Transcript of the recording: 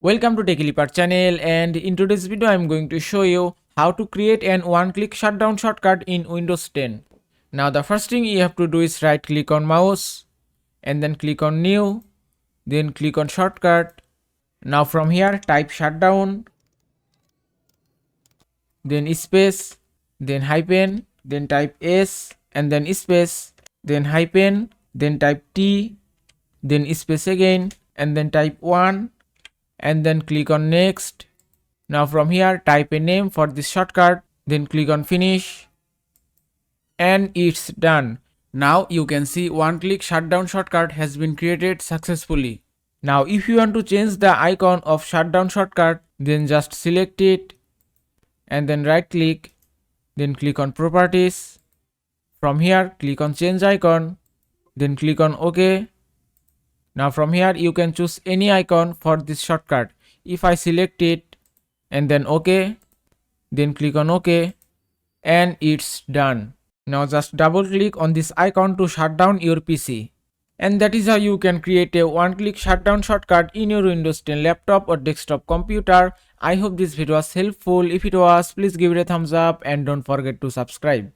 Welcome to TechLeaper channel, and in today's video I am going to show you how to create an one-click shutdown shortcut in Windows 10. Now the first thing you have to do is right click on mouse and then click on new, then click on shortcut. Now from here type shutdown, then space, then hyphen, then type S and then space, then hyphen, then type T, then space again and then type 1 and then click on next. Now from here type a name for this shortcut, then click on finish and it's done. Now you can see one-click shutdown shortcut has been created successfully. Now if you want to change the icon of shutdown shortcut, then just select it and then right click, then click on properties. From here click on change icon, then click on OK. Now from here you can choose any icon for this shortcut. If I select it and then OK, then click on OK and it's done. Now just double click on this icon to shut down your PC. And that is how you can create a one-click shutdown shortcut in your Windows 10 laptop or desktop computer. I hope this video was helpful. If it was, please give it a thumbs up and don't forget to subscribe.